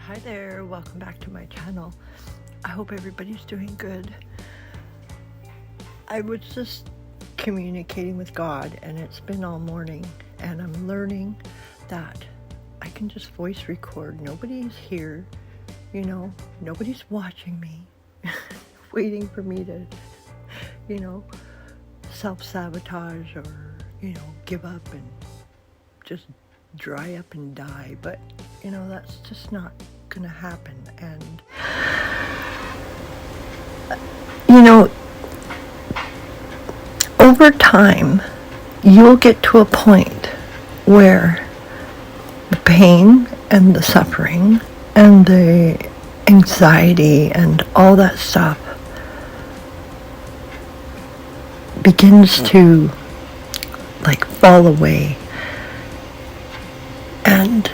Hi there, welcome back to my channel. I hope everybody's doing good. I was just communicating with God, and it's been all morning, and I'm learning that I can just voice record. Nobody's here, nobody's watching me, waiting for me to, self-sabotage or, give up and just dry up and die. But, that's just not gonna happen. And over time you'll get to a point where the pain and the suffering and the anxiety and all that stuff begins to fall away. And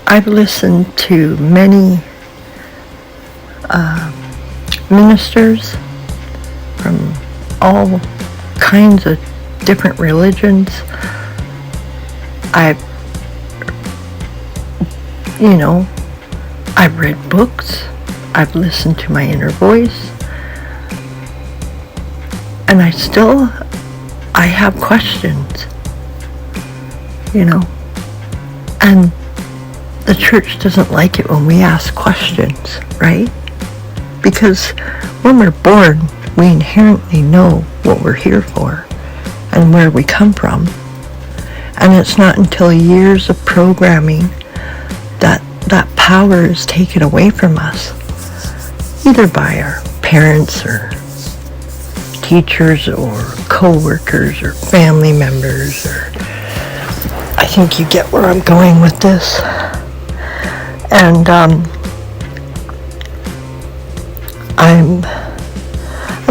I've listened to many ministers from all kinds of different religions. I've read books, I've listened to my inner voice, and I have questions, and the church doesn't like it when we ask questions, right? Because when we're born, we inherently know what we're here for and where we come from. And it's not until years of programming that that power is taken away from us, either by our parents or teachers or co-workers or family members. Or I think you get where I'm going with this. And I'm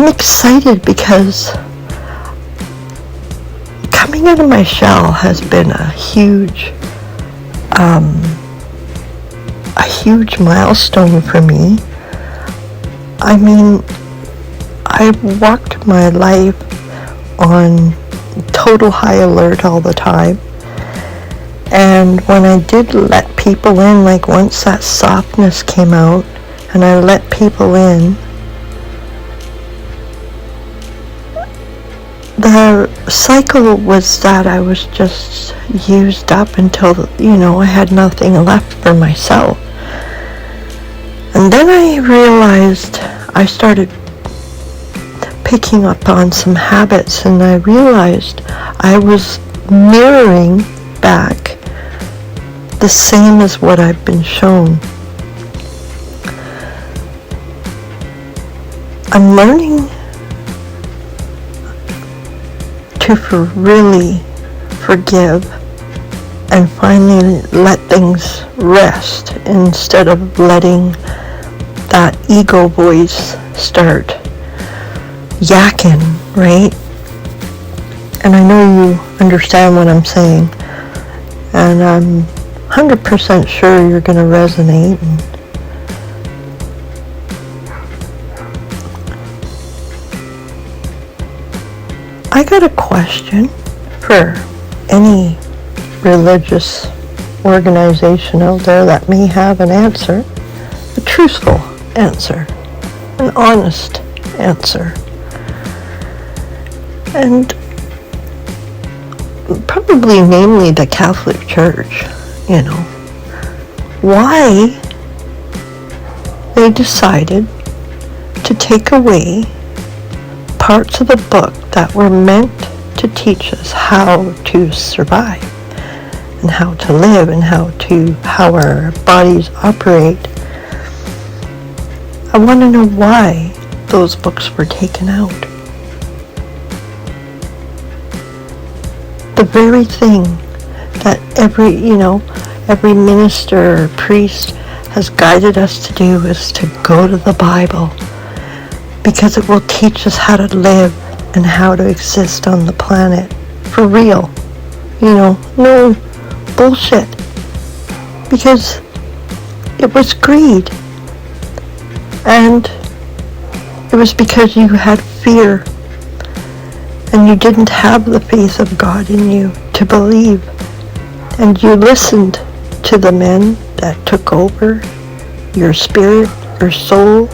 excited because coming out of my shell has been a huge milestone for me. I mean, I've walked my life on total high alert all the time. And when I did let people in, once that softness came out and I let people in, the cycle was that I was just used up until, I had nothing left for myself. And then I realized I started picking up on some habits, and I realized I was mirroring back the same as what I've been shown. I'm learning to really forgive and finally let things rest instead of letting that ego voice start yakking, right? And I know you understand what I'm saying, and I'm 100% sure you're going to resonate. I got a question for any religious organization out there that may have an answer, a truthful answer, an honest answer. And probably namely the Catholic Church, why they decided to take away parts of the book that were meant to teach us how to survive and how to live and how our bodies operate. I want to know why those books were taken out. The very thing that every minister or priest has guided us to do is to go to the Bible, because it will teach us how to live and how to exist on the planet for real. No bullshit. Because it was greed. And it was because you had fear and you didn't have the faith of God in you to believe. And you listened to the men that took over your spirit, your soul,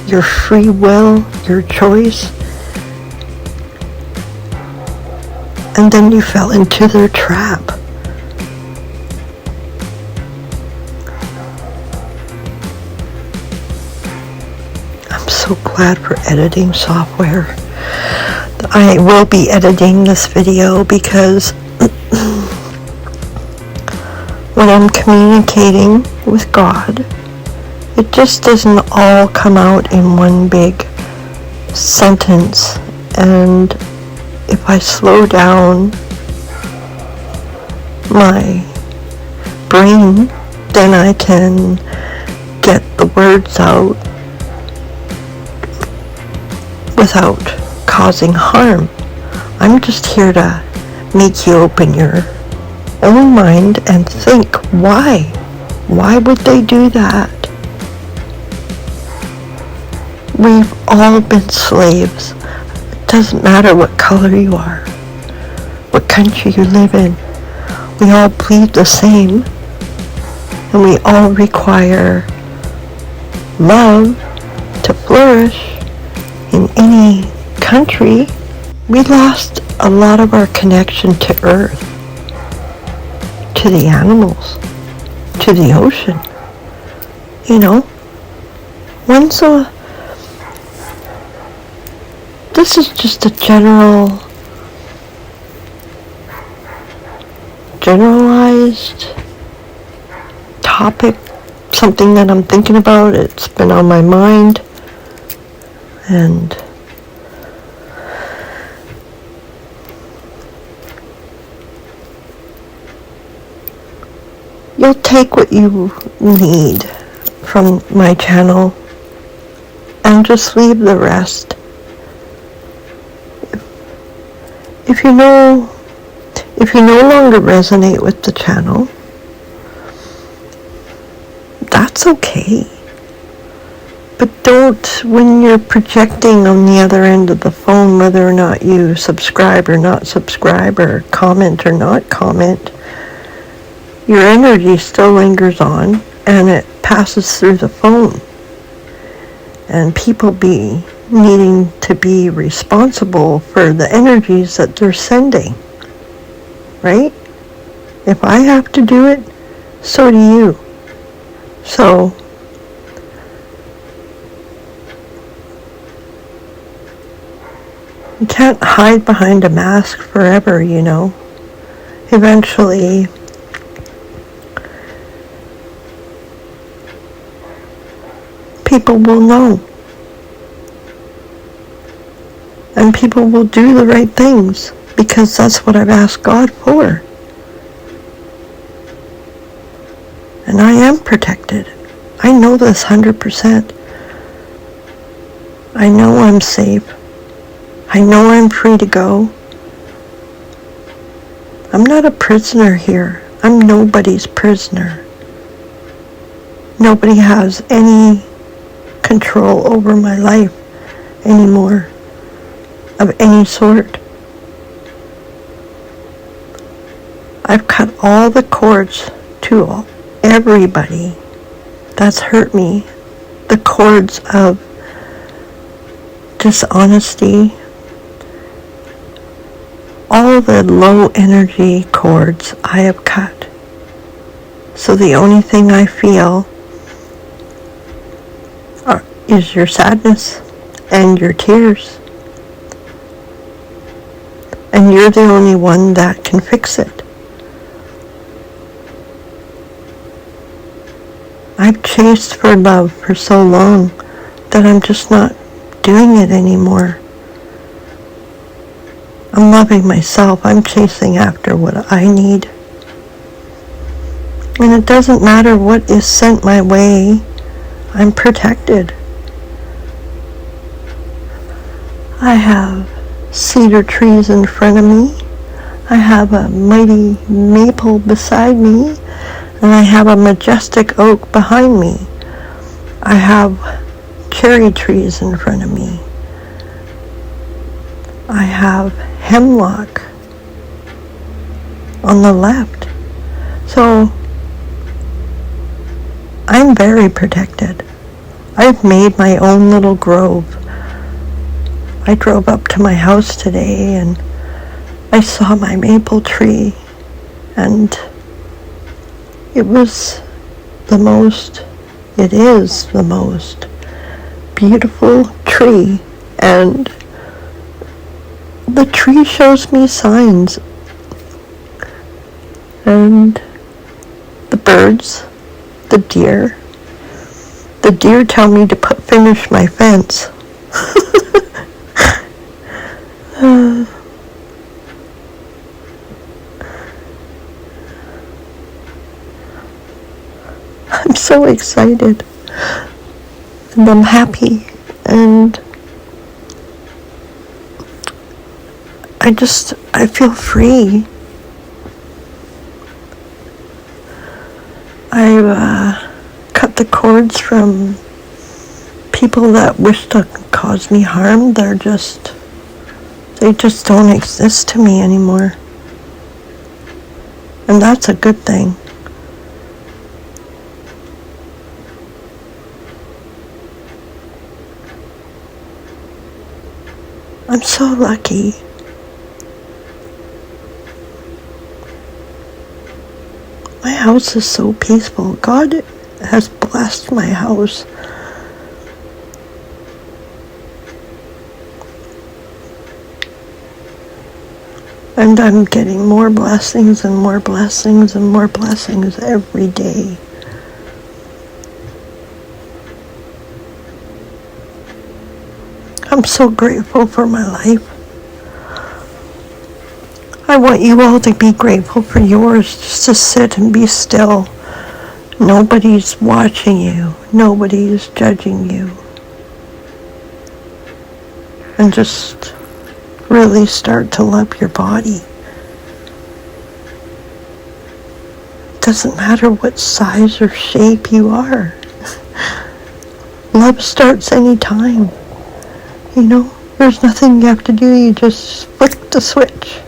your free will, your choice. And then you fell into their trap. I'm so glad for editing software. I will be editing this video because when I'm communicating with God, it just doesn't all come out in one big sentence. And if I slow down my brain, then I can get the words out without causing harm. I'm just here to make you open your own mind and think, why? Why would they do that? We've all been slaves. It doesn't matter what color you are, what country you live in. We all bleed the same, and we all require love to flourish in any country. We lost a lot of our connection to Earth, to the animals, to the ocean. You know, this is just a generalized topic, something that I'm thinking about. It's been on my mind, and you'll take what you need from my channel and just leave the rest. If you no longer resonate with the channel, that's okay. But don't, when you're projecting on the other end of the phone, whether or not you subscribe or not subscribe, or comment or not comment, your energy still lingers on, and it passes through the phone. And people be needing to be responsible for the energies that they're sending, right? If I have to do it, so do you. So you can't hide behind a mask forever, you know. Eventually, people will know. And people will do the right things, because that's what I've asked God for. And I am protected. I know this 100%. I know I'm safe. I know I'm free to go. I'm not a prisoner here. I'm nobody's prisoner. Nobody has any control over my life anymore, of any sort. I've cut all the cords to everybody that's hurt me. The cords of dishonesty, all the low energy cords I have cut. So the only thing I feel is your sadness and your tears. And you're the only one that can fix it. I've chased for love for so long that I'm just not doing it anymore. I'm loving myself. I'm chasing after what I need. And it doesn't matter what is sent my way. I'm protected. I have cedar trees in front of me. I have a mighty maple beside me. And I have a majestic oak behind me. I have cherry trees in front of me. I have hemlock on the left. So I'm very protected. I've made my own little grove. I drove up to my house today and I saw my maple tree, and it is the most beautiful tree, and the tree shows me signs, and the birds, the deer tell me to finish my fence. I'm so excited, and I'm happy, and I feel free. I've cut the cords from people that wish to cause me harm. They just don't exist to me anymore. And that's a good thing. I'm so lucky. My house is so peaceful. God has blessed my house. And I'm getting more blessings and more blessings and more blessings every day. I'm so grateful for my life. I want you all to be grateful for yours, just to sit and be still. Nobody's watching you. Nobody's judging you. And just really start to love your body. It doesn't matter what size or shape you are. Love starts anytime. You know, there's nothing you have to do. You just flick the switch.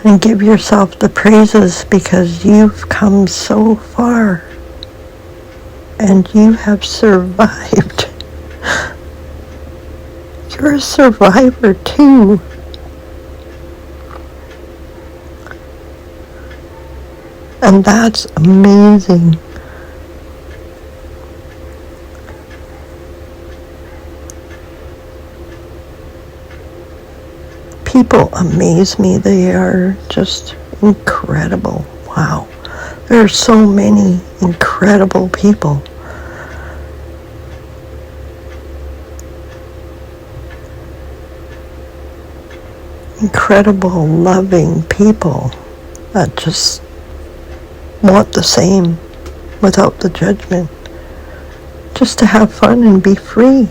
And give yourself the praises, because you've come so far. And you have survived. You're a survivor too. And that's amazing. People amaze me. They are just incredible. Wow. There are so many incredible people. Incredible, loving people that just want the same without the judgment. Just to have fun and be free.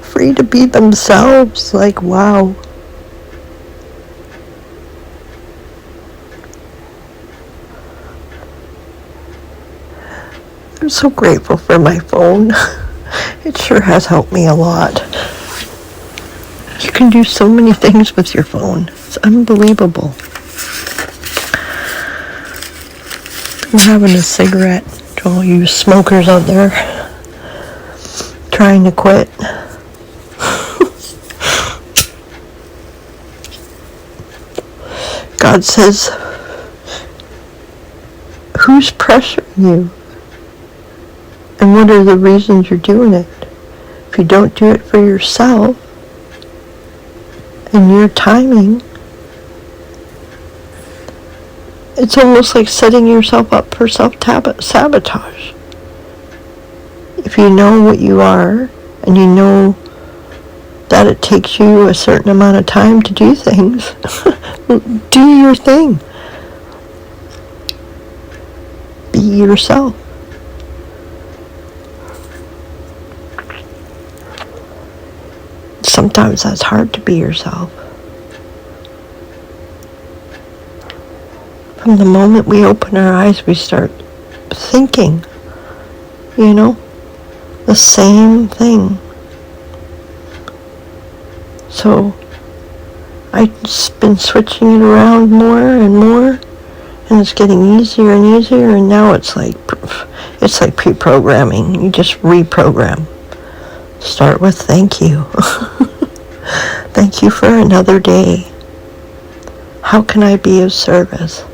Free to be themselves. Like, wow. I'm so grateful for my phone. It sure has helped me a lot. You can do so many things with your phone. It's unbelievable. I'm having a cigarette to all you smokers out there trying to quit. God says, who's pressuring you? And what are the reasons you're doing it? If you don't do it for yourself and your timing, it's almost like setting yourself up for self-sabotage. If you know what you are, and you know that it takes you a certain amount of time to do things, do your thing. Be yourself. Sometimes that's hard to be yourself. From the moment we open our eyes, we start thinking, the same thing. So I've been switching it around more and more, and it's getting easier and easier, and now it's like pre-programming. You just reprogram. Start with thank you. Thank you for another day. How can I be of service?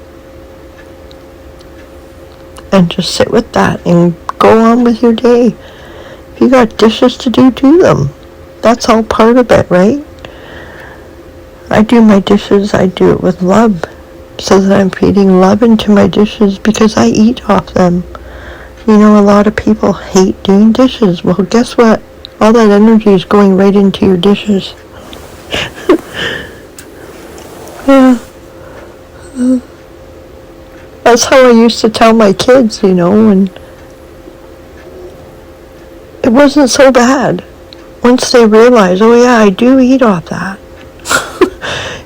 And just sit with that and go on with your day. If you got dishes to do, do them. That's all part of it, right? I do my dishes, I do it with love, so that I'm feeding love into my dishes because I eat off them. You know, a lot of people hate doing dishes. Well, guess what? All that energy is going right into your dishes. Yeah. That's how I used to tell my kids, you know, and it wasn't so bad. Once they realize, oh yeah, I do eat off that.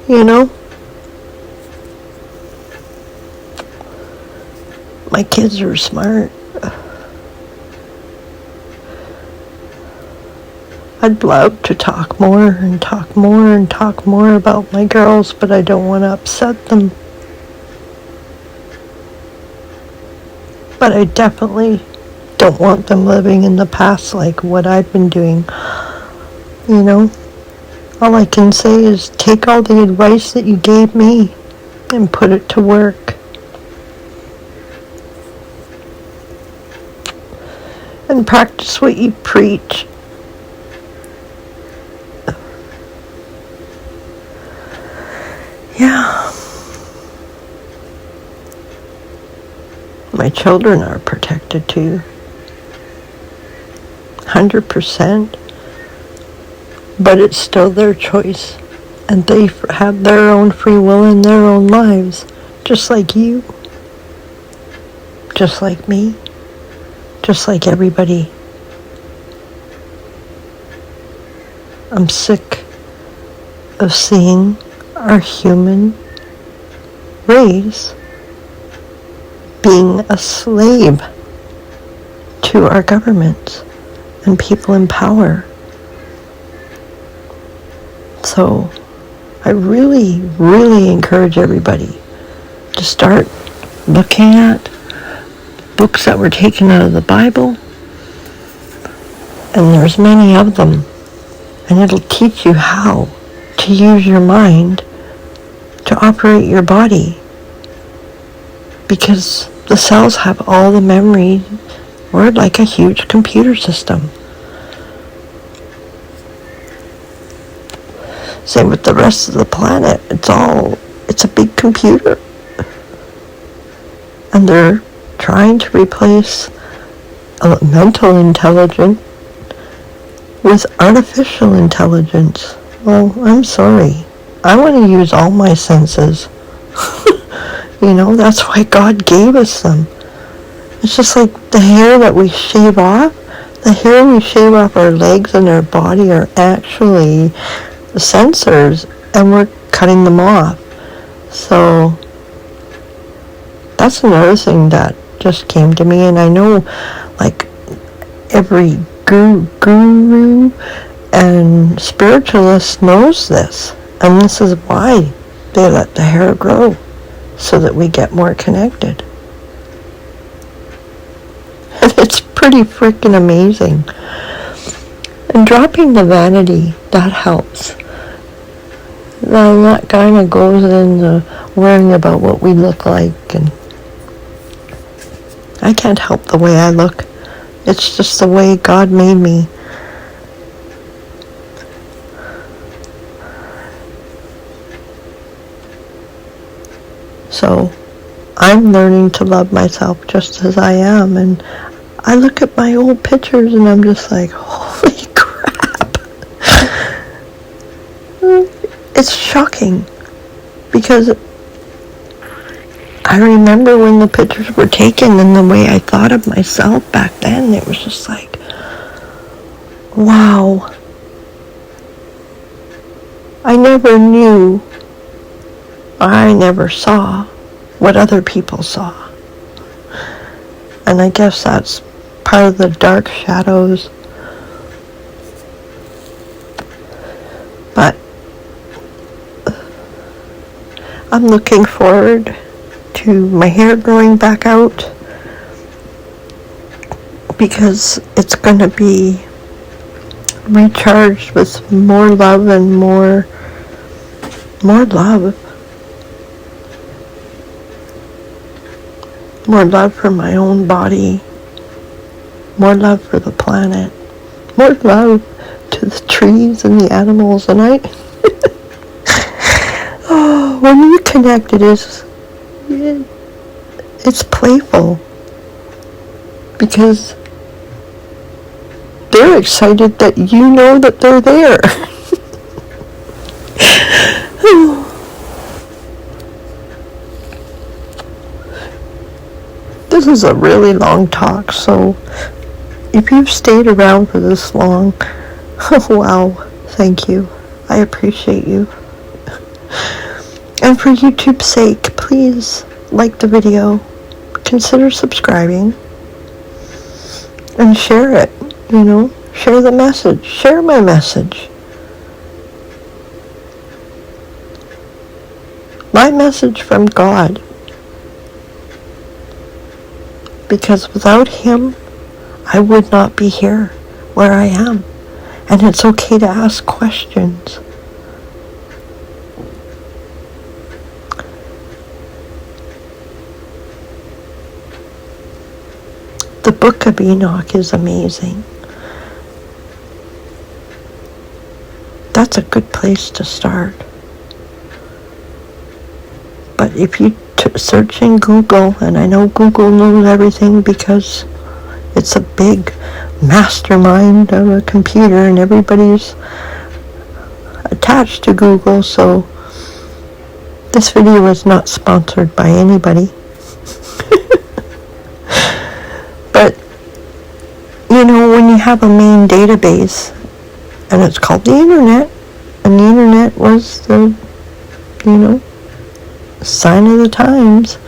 You know? My kids are smart. I'd love to talk more and talk more and talk more about my girls, but I don't want to upset them. But I definitely don't want them living in the past like what I've been doing. You know? All I can say is take all the advice that you gave me and put it to work. And practice what you preach. Yeah. My children are protected too. 100%. But it's still their choice, and they have their own free will in their own lives, just like you, just like me, just like everybody. I'm sick of seeing our human race being a slave to our governments and people in power. So I really, really encourage everybody to start looking at books that were taken out of the Bible, and there's many of them, and it'll teach you how to use your mind to operate your body, because the cells have all the memory. We're like a huge computer system. Same with the rest of the planet. It's a big computer. And they're trying to replace mental intelligence with artificial intelligence. Well, I'm sorry. I want to use all my senses. You know, that's why God gave us them. It's just like the hair that we shave off. The hair we shave off our legs and our body are actually the sensors, and we're cutting them off. So that's another thing that just came to me, and I know like every guru and spiritualist knows this, and this is why they let the hair grow, so that we get more connected. And it's pretty freaking amazing. And dropping the vanity, that helps. Then that kind of goes into worrying about what we look like, and I can't help the way I look. It's just the way God made me. So I'm learning to love myself just as I am, and I look at my old pictures and I'm just like, holy crap. It's shocking, because I remember when the pictures were taken and the way I thought of myself back then. It was just like, wow. I never knew, I never saw what other people saw. And I guess that's part of the dark shadows. But I'm looking forward to my hair growing back out, because it's going to be recharged with more love and more love. More love for my own body. More love for the planet. More love to the trees and the animals. And oh, when you connect, it's playful. Because they're excited that you know that they're there. This is a really long talk, so if you've stayed around for this long, oh wow, thank you. I appreciate you. And for YouTube's sake, please like the video, consider subscribing, and share it, share the message, share my message. My message from God. Because without Him, I would not be here where I am. And it's okay to ask questions. The Book of Enoch is amazing. That's a good place to start. But if you search in Google, and I know Google knows everything because it's a big mastermind of a computer and everybody's attached to Google, so this video is not sponsored by anybody. But, when you have a main database, and it's called the Internet, and the Internet was the, sign of the times.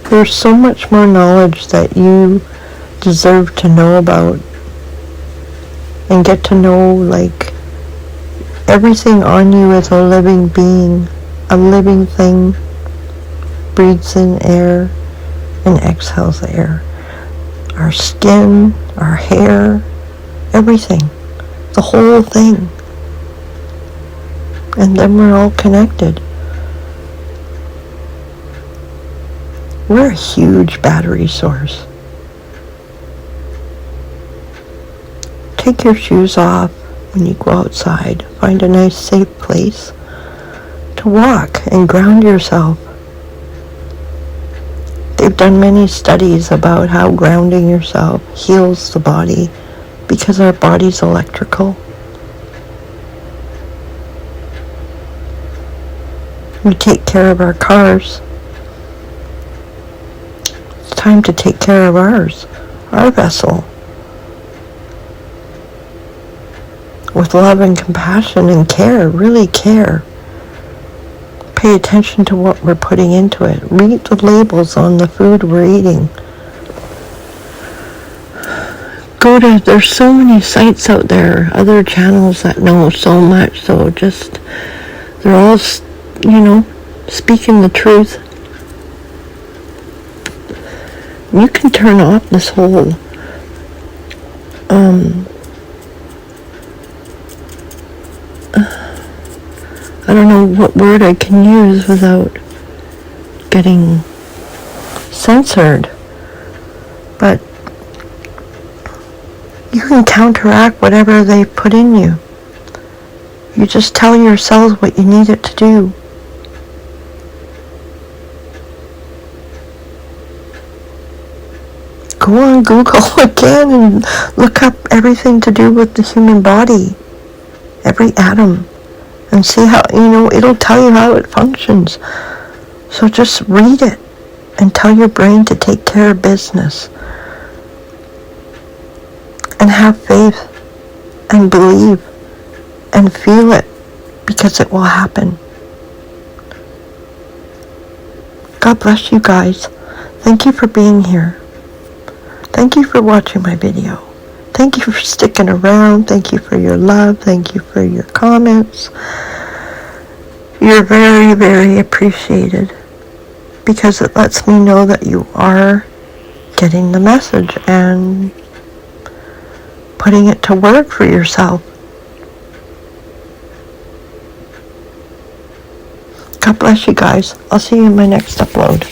There's so much more knowledge that you deserve to know about and get to know, like, everything on you is a living being, a living thing, breathes in air and exhales air. Our skin, our hair, everything, the whole thing. And then we're all connected. We're a huge battery source. Take your shoes off when you go outside. Find a nice, safe place to walk and ground yourself. They've done many studies about how grounding yourself heals the body, because our body's electrical. We take care of our cars. It's time to take care of ours, our vessel. With love and compassion and care, really care. Pay attention to what we're putting into it. Read the labels on the food we're eating. There's so many sites out there, other channels that know so much, so they're all speaking the truth. You can turn off this whole I don't know what word I can use without getting censored, but you can counteract whatever they put in you. You just tell your cells what you need it to do. Go on Google again and look up everything to do with the human body, every atom, and see how, it'll tell you how it functions. So just read it and tell your brain to take care of business. And have faith and believe and feel it, because it will happen. God bless you guys. Thank you for being here. Thank you for watching my video. Thank you for sticking around. Thank you for your love. Thank you for your comments. You're very, very appreciated, because it lets me know that you are getting the message and putting it to work for yourself. God bless you guys. I'll see you in my next upload.